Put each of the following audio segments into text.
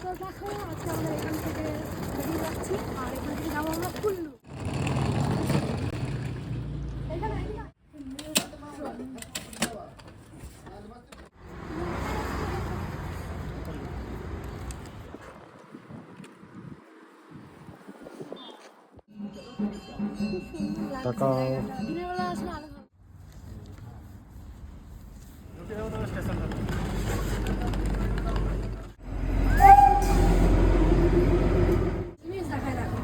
তো দেখো আজকে আমরা এখান থেকে বেরিয়ে যাচ্ছি আর এখান থেকে যাবো আমরা কুল্লু। দিনের বেলা আসলে আরো ভালো। জিনিস দেখায় দেখো।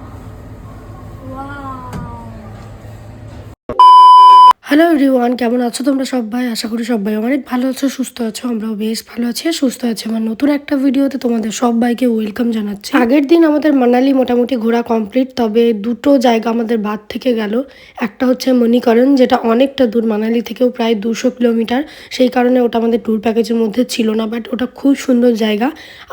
হ্যালো এভরিওয়ান, কেমন আছো তোমরা সবাই? আশা করি সবাই অনেক ভালো আছো, সুস্থ আছো। আমরাও বেশ ভালো আছি আর সুস্থ আছি। আমার নতুন একটা ভিডিওতে তোমাদের সবাইকে ওয়েলকাম জানাচ্ছি। আগের দিন আমাদের মানালি মোটামুটি ঘোরা কমপ্লিট, তবে দুটো জায়গা আমাদের বাদ থেকে গেল। একটা হচ্ছে মণিকরণ, যেটা অনেকটা দূর, মানালি থেকেও প্রায় 200 কিলোমিটার। সেই কারণে ওটা আমাদের ট্যুর প্যাকেজের মধ্যে ছিল না, বাট ওটা খুব সুন্দর জায়গা।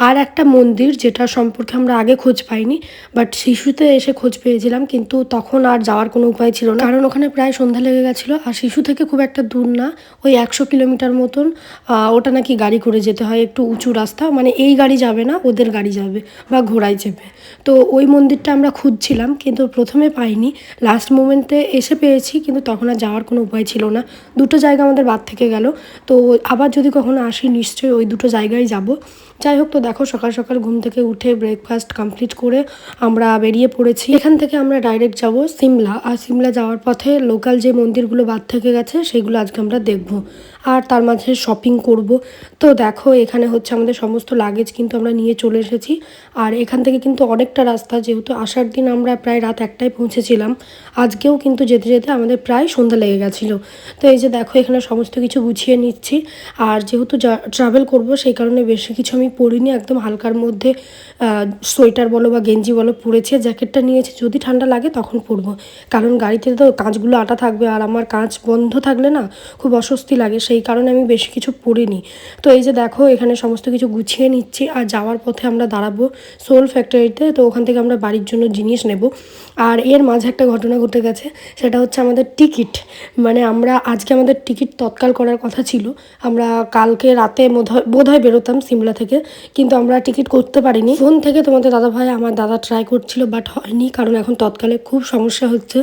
আর একটা মন্দির যেটা সম্পর্কে আমরা আগে খোঁজ পাইনি, বাট শিশুতে এসে খোঁজ পেয়েছিলাম, কিন্তু তখন আর যাওয়ার কোনো উপায় ছিল না, কারণ ওখানে প্রায় সন্ধ্যা লেগে গেছিলো। আর শিশু থেকে খুব একটা দূর না, ওই 100 কিলোমিটার মতন। ওটা নাকি গাড়ি করে যেতে হয়, একটু উঁচু রাস্তা, মানে এই গাড়ি যাবে না, ওদের গাড়ি যাবে বা ঘোড়ায় চেপে। তো ওই মন্দিরটা আমরা খুঁজছিলাম, কিন্তু প্রথমে পাইনি, লাস্ট মোমেন্টে এসে পেয়েছি, কিন্তু তখন আর যাওয়ার কোনো উপায় ছিল না। দুটো জায়গা আমাদের বাদ থেকে গেল। তো আবার যদি কখনো আসি নিশ্চয়ই ওই দুটো জায়গায় যাব। যাই হোক, তো দেখো সকাল সকাল ঘুম থেকে উঠে ব্রেকফাস্ট কমপ্লিট করে আমরা বেরিয়ে পড়েছি। এখান থেকে আমরা ডাইরেক্ট যাব সিমলা। আর সিমলা যাওয়ার পথে লোকাল যে মন্দিরগুলো বাদ থেকে গেছে সেগুলো আজকে আমরা দেখব, আর তার মাঝে শপিং করব। তো দেখো এখানে হচ্ছে আমাদের সমস্ত লাগেজ কিন্তু আমরা নিয়ে চলে এসেছি। আর এখান থেকে কিন্তু অনেকটা রাস্তা, যেহেতু আসার দিন আমরা প্রায় রাত 1টায় পৌঁছেছিলাম, আজকেও কিন্তু যেতে যেতে আমাদের প্রায় সন্ধ্যা লেগে গেছিলো। তো এই যে দেখো এখানে সমস্ত কিছু গুছিয়ে নিচ্ছি। আর যেহেতু ট্রাভেল করব সেই কারণে বেশি কিছু আমি পরিনি, একদম হালকার মধ্যে সোয়েটার বলো বা গেঞ্জি বলো পরেছি, জ্যাকেটটা নিয়েছি, যদি ঠান্ডা লাগে তখন পরবো, কারণ গাড়িতে তো কাঁচগুলো আটা থাকবে, আর আমার কাঁচ বন্ধ থাকলে না খুব অস্বস্তি লাগে, সেই কারণে আমি বেশি কিছু পরিনি। তো এই যে দেখো এখানে সমস্ত কিছু গুছিয়ে নিচ্ছি। আর যাওয়ার পথে আমরা দাঁড়াবো সোল ফ্যাক্টরিতে, তো ওখান থেকে আমরা বাড়ির জন্য জিনিস নেব। আর এর মাঝে একটা ঘটনা ঘটে গেছে, সেটা হচ্ছে আমাদের টিকিট, মানে আমরা আজকে আমাদের টিকিট তৎকাল করার কথা ছিল। আমরা কালকে রাতে বোধহয় বেরোতাম সিমলা থেকে, কিন্তু আমরা টিকিট করতে পারিনি। ফোন থেকে তোমাদের দাদাভাই, আমার দাদা ট্রাই করছিল, বাট হয়নি, কারণ এখন তৎকালে খুব সমস্যা হচ্ছে।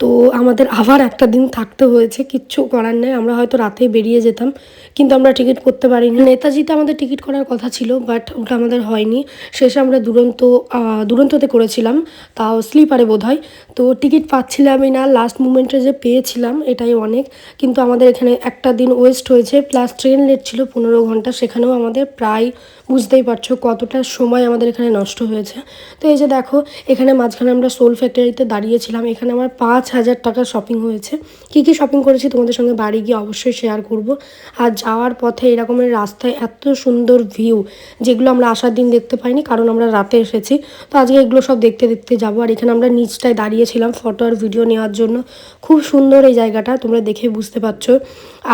তো আমাদের আবার একটা দিন থাকতে হয়েছে, কিচ্ছু করার নেই, আমরা হয়তো রাতেই বেরিয়ে যেতাম, কিন্তু আমরা টিকিট করতে পারিনি। নেতাজিতে আমাদের টিকিট করার কথা ছিল, বাট ওটা আমাদের হয়নি। শেষে আমরা দুরন্ততে করেছিলাম, তাও স্লিপারে বোধহয়। তো টিকিট পাচ্ছিলামই না, লাস্ট মুমেন্টে যে পেয়েছিলাম এটাই অনেক। কিন্তু আমাদের এখানে একটা দিন ওয়েস্ট হয়েছে, প্লাস ট্রেন লেট ছিল 15 ঘন্টা, সেখানেও আমাদের প্রায়, বুঝতেই পারছো কতটা সময় আমাদের এখানে নষ্ট হয়েছে। তো এই যে দেখো এখানে মাঝখানে আমরা সোল ফ্যাক্টরিতে দাঁড়িয়েছিলাম, এখানে আমার 5,000 টাকার শপিং হয়েছে। কী কী শপিং করেছি তোমাদের সঙ্গে বাড়ি গিয়ে অবশ্যই শেয়ার করব। আর যাওয়ার পথে এরকমের রাস্তায় এত সুন্দর ভিউ, যেগুলো আমরা আসার দিন দেখতে পাইনি, কারণ আমরা রাতে এসেছি। তো আজকে এগুলো সব দেখতে দেখতে যাবো। আর এখানে আমরা নিচটায় দাঁড়িয়েছিলাম ফটো আর ভিডিও নেওয়ার জন্য। খুব সুন্দর এই জায়গাটা, তোমরা দেখে বুঝতে পারছো।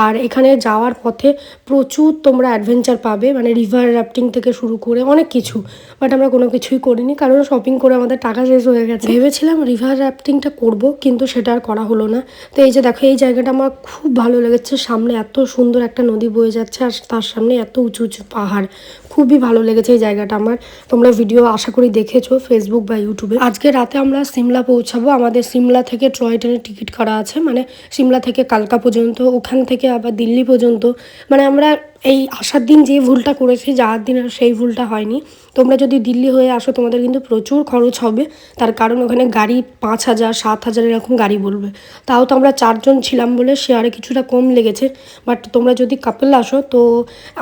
আর এখানে যাওয়ার পথে প্রচুর তোমরা অ্যাডভেঞ্চার পাবে, মানে রিভার রাফটিং থেকে শুরু করে অনেক কিছু, বাট আমরা কোনো কিছুই করিনি, কারণ শপিং করে আমাদের টাকা শেষ হয়ে গেছে। ভেবেছিলাম রিভার রাফটিংটা করব, কিন্তু সেটা আর করা হলো না। তো এই যে দেখো এই জায়গাটা আমার খুব ভালো লেগেছে, সামনে এত সুন্দর একটা নদী বয়ে যাচ্ছে, আর তার সামনে এত উঁচু উঁচু পাহাড়, খুবই ভালো লেগেছে এই জায়গাটা আমার। তোমরা ভিডিও আশা করি দেখেছো ফেসবুক বা ইউটিউবে। আজকে রাতে আমরা সিমলা পৌঁছাবো, আমাদের সিমলা থেকে টয় ট্রেনের টিকিট করা আছে, মানে সিমলা থেকে কালকা পর্যন্ত, ওখান থেকে আবার দিল্লি পর্যন্ত। মানে আমরা এই আসার দিন যে ভুলটা করেছি, যাওয়ার দিন আর সেই ভুলটা হয়নি। তোমরা যদি দিল্লি হয়ে আসো তোমাদের কিন্তু প্রচুর খরচ হবে, তার কারণ ওখানে গাড়ি 5,000 7,000 এরকম গাড়ি বলবে। তাও তো আমরা 4জন ছিলাম বলে শেয়ারে কিছুটা কম লেগেছে। বাট তোমরা যদি কাপল আসো, তো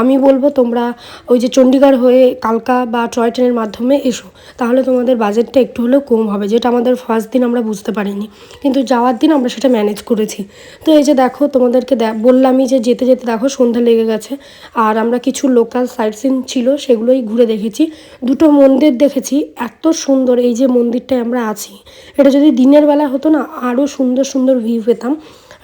আমি বলবো তোমরা ওই যে চণ্ডীগড় হয়ে কালকা বা টয় ট্রেনের মাধ্যমে এসো, তাহলে তোমাদের বাজেটটা একটু হলেও কম হবে, যেটা আমাদের ফার্স্ট দিন আমরা বুঝতে পারিনি, কিন্তু যাওয়ার দিন আমরা সেটা ম্যানেজ করেছি। তো এই যে দেখো তোমাদেরকে বললামই যে যেতে যেতে দেখো সন্ধ্যা লেগে গেছে। আর আমরা কিছু লোকাল সাইট সিন ছিল সেগুলোই ঘুরে দেখেছি। দুটো মন্দির দেখেছি, এত সুন্দর। এই যে মন্দিরটায় আমরা আছি, এটা যদি দিনের বেলা হতো না আরও সুন্দর সুন্দর ভিউ পেতাম।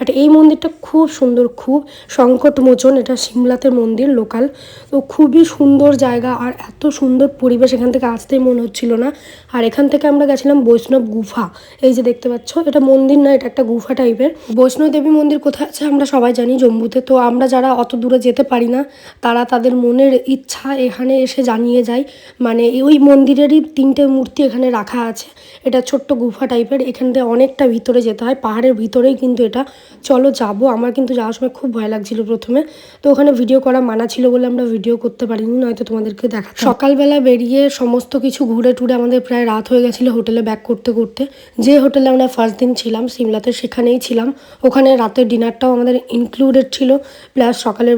বাট এই মন্দিরটা খুব সুন্দর, খুব সংকটমোচন। এটা সিমলাতে মন্দির লোকাল, তো খুবই সুন্দর জায়গা আর এত সুন্দর পরিবেশ, এখান থেকে আসতেই মনে হচ্ছিল না। আর এখান থেকে আমরা গেছিলাম বৈষ্ণব গুফা, এই যে দেখতে পাচ্ছ, এটা মন্দির না, এটা একটা গুফা টাইপের। বৈষ্ণব দেবী মন্দির কোথায় আছে আমরা সবাই জানি, জম্মুতে। তো আমরা যারা অত দূরে যেতে পারি না, তারা তাদের মনের ইচ্ছা এখানে এসে জানিয়ে যায়। মানে ওই মন্দিরেরই 3টে মূর্তি এখানে রাখা আছে। এটা ছোট্ট গুফা টাইপের, এখান থেকে অনেকটা ভিতরে যেতে হয়, পাহাড়ের ভিতরেই কিন্তু এটা। চলো যাবো। আমার কিন্তু যাওয়ার সময় খুব ভয় লাগছিল প্রথমে, তো ওখানে ভিডিও করা মানা ছিল বলে আমরা ভিডিও করতে পারিনি, নয়তো তোমাদেরকে দেখা। সকালবেলা বেরিয়ে সমস্ত কিছু ঘুরে টুরে আমাদের প্রায় রাত হয়ে গেছিলো হোটেলে ব্যাক করতে করতে। যে হোটেলে আমরা ফার্স্ট দিন ছিলাম সিমলাতে, সেখানেই ছিলাম। ওখানে রাতের ডিনারটাও আমাদের ইনক্লুডেড ছিল, প্লাস সকালের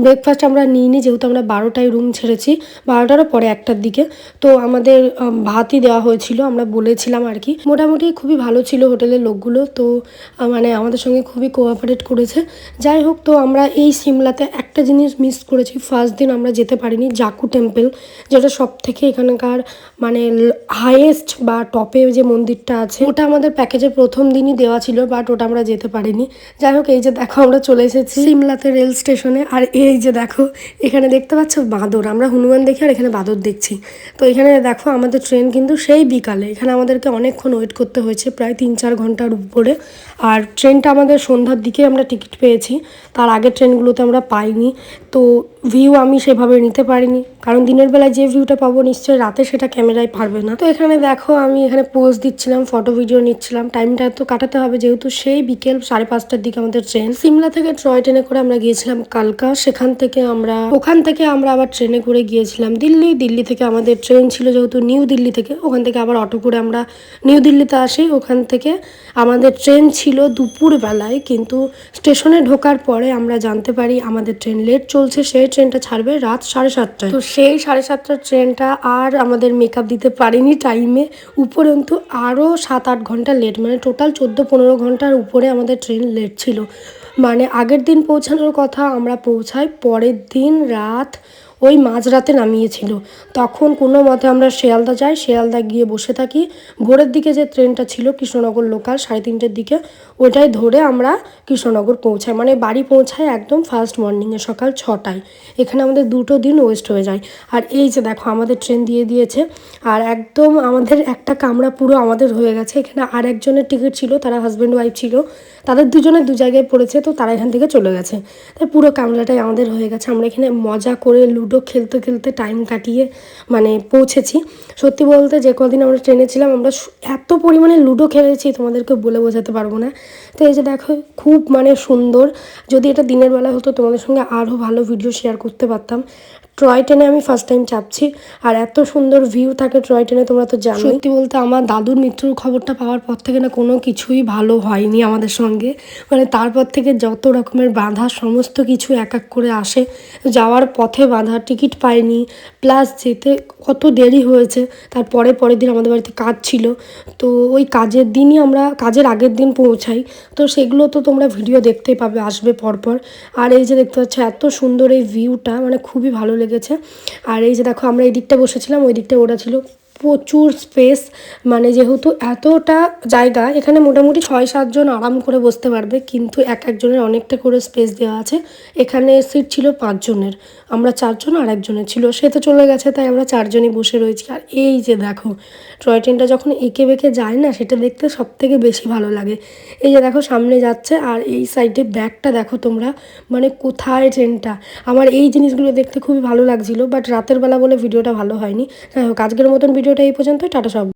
ব্রেকফাস্ট আমরা নিইনি, যেহেতু আমরা 12টায় রুম ছেড়েছি, 12টারও পরে 1টার দিকে। তো আমাদের ভাতই দেওয়া হয়েছিল, আমরা বলেছিলাম আর কি। মোটামুটি খুবই ভালো ছিল হোটেলের লোকগুলো, তো মানে আমাদের সঙ্গে খুবই কোঅপারেট করেছে। যাই হোক, তো আমরা এই সিমলাতে একটা জিনিস মিস করেছি। ফার্স্ট দিন আমরা যেতে পারিনি জাকু টেম্পল, যেটা সব থেকে এখানকার মানে হাইয়েস্ট বা টপে যে মন্দিরটা আছে, ওটা আমাদের প্যাকেজের প্রথম দিনই দেওয়া ছিল, বাট ওটা আমরা যেতে পারিনি। যাই হোক, এই যে দেখো আমরা চলে এসেছি সিমলাতে রেল স্টেশনে। আর এই যে দেখো এখানে দেখতে পাচ্ছ বাঁদর, আমরা হনুমান দেখি আর এখানে বাঁদর দেখছি। তো এখানে দেখো আমাদের ট্রেন কিন্তু সেই বিকালে, এখানে আমাদেরকে অনেকক্ষণ ওয়েট করতে হয়েছে, প্রায় 3-4 ঘন্টার উপরে। আর ট্রেনটা আমাদের সন্ধ্যার দিকে আমরা টিকিট পেয়েছি, তার আগের ট্রেনগুলোতে আমরা পাইনি। তো ভিউ আমি সেভাবে নিতে পারিনি, কারণ দিনের বেলায় যে ভিউটা পাবো নিশ্চয়ই রাতে সেটা ক্যামেরায় পারবে না। তো এখানে দেখো আমি এখানে পোজ দিচ্ছিলাম, ফটো ভিডিও নিচ্ছিলাম, টাইমটা তো কাটাতে হবে, যেহেতু সেই বিকেল 5:30টার দিকে আমাদের ট্রেন। সিমলা থেকে টয় ট্রেনে করে আমরা গিয়েছিলাম কালকা, ওখান থেকে আমরা আবার ট্রেনে করে গিয়েছিলাম দিল্লি থেকে আমাদের ট্রেন ছিল, যেহেতু নিউ দিল্লি থেকে, ওখান থেকে আবার অটো করে আমরা নিউ দিল্লিতে আসি। ওখান থেকে আমাদের ট্রেন ছিল দুপুর বেলায়, কিন্তু স্টেশনে ঢোকার পরে আমরা জানতে পারি আমাদের ট্রেন লেট চলছে, সেই ট্রেনটা ছাড়বে রাত 7:30টায়। তো সেই 7:30টার ট্রেনটা আর আমাদের মেকআপ দিতে পারিনি টাইমে, উপরন্তু আরও 7-8 ঘন্টা লেট, মানে টোটাল 14-15 ঘন্টার উপরে আমাদের ট্রেন লেট ছিল। মানে আগের দিন পৌঁছানোর কথা, আমরা পৌঁছাই পরের দিন রাত ওই মাঝরাতে নামিয়েছিল। তখন কোনো মতে আমরা শিয়ালদা যাই, শিয়ালদা গিয়ে বসে থাকি। ভোরের দিকে যে ট্রেনটা ছিল কৃষ্ণনগর লোকাল 3:30টার দিকে, ওইটাই ধরে আমরা কৃষ্ণনগর পৌঁছাই, মানে বাড়ি পৌঁছাই একদম ফার্স্ট মর্নিংয়ে সকাল 6টায়। এখানে আমাদের 2টো দিন ওয়েস্ট হয়ে যায়। আর এই যে দেখো আমাদের ট্রেন দিয়ে দিয়েছে, আর একদম আমাদের একটা কামরা পুরো আমাদের হয়ে গেছে। এখানে আর একজনের টিকিট ছিল, তারা হাজব্যান্ড ওয়াইফ ছিল, তাদের দুজনের 2 জায়গায় পড়েছে, তো তারা এখান থেকে চলে গেছে। তাই পুরো কামরাটাই আমাদের হয়ে গেছে। আমরা এখানে মজা করে লুডো খেলতে খেলতে টাইম কাটিয়ে মানে পৌঁছেছি। সত্যি বলতে যে কদিন আমরা ট্রেনে ছিলাম, আমরা এত পরিমাণে লুডো খেলেছি তোমাদেরকে বলে বোঝাতে পারবো না। তো এই যে দেখো খুব মানে সুন্দর, যদি এটা দিনের বেলা হতো তোমাদের সঙ্গে আরও ভালো ভিডিও শেয়ার করতে পারতাম। টয় ট্রেনে আমি ফার্স্ট টাইম চাপছি, আর এত সুন্দর ভিউ থাকে টয় ট্রেনে, তোমরা তো জানো। সত্যি বলতে আমার দাদুর মৃত্যুর খবরটা পাওয়ার পর থেকে না কোনো কিছুই ভালো হয়নি আমাদের সঙ্গে। মানে তারপর থেকে যত রকমের বাধা সমস্ত কিছু এক এক করে আসে। যাওয়ার পথে বাধা, টিকিট পাইনি, প্লাস যেতে কত দেরি হয়েছে। পরের দিন আমাদের বাড়িতে কাজ ছিল, তো ওই কাজের আগের দিন পৌঁছাই। তো সেগুলো তো তোমরা ভিডিও দেখতেই পাবে, আসবে পরপর। আর এই যে দেখতে পাচ্ছ এত সুন্দর এই ভিউটা, মানে খুবই ভালো লেগেছে। আর এই যে দেখো আমরা এই দিকটা বসেছিলাম, ওই দিকটা ওরা ছিল, প্রচুর স্পেস। মানে যেহেতু এতটা জায়গা, এখানে মোটামুটি 6-7 জন আরাম করে বসতে পারবে, কিন্তু একজনের অনেকটা করে স্পেস দেওয়া আছে। এখানে সিট ছিল 5 জনের, আমরা 4 জন, আর একজনের ছিল, সে তো চলে গেছে, তাই আমরা 4 জনই বসে রয়েছি। আর এই যে দেখো টয় ট্রেনটা যখন এঁকে বেঁকে যায় না, সেটা দেখতে সব থেকে বেশি ভালো লাগে। এই যে দেখো সামনে যাচ্ছে, আর এই সাইডে ব্যাগটা দেখো তোমরা, মানে কোথায় ট্রেনটা। আমার এই জিনিসগুলো দেখতে খুবই ভালো লাগছিল, বাট রাতের বেলা বলে ভিডিওটা ভালো হয়নি। যাই হোক, আজকের মতন ভিডিওটা এই পর্যন্ত, টাটা সব।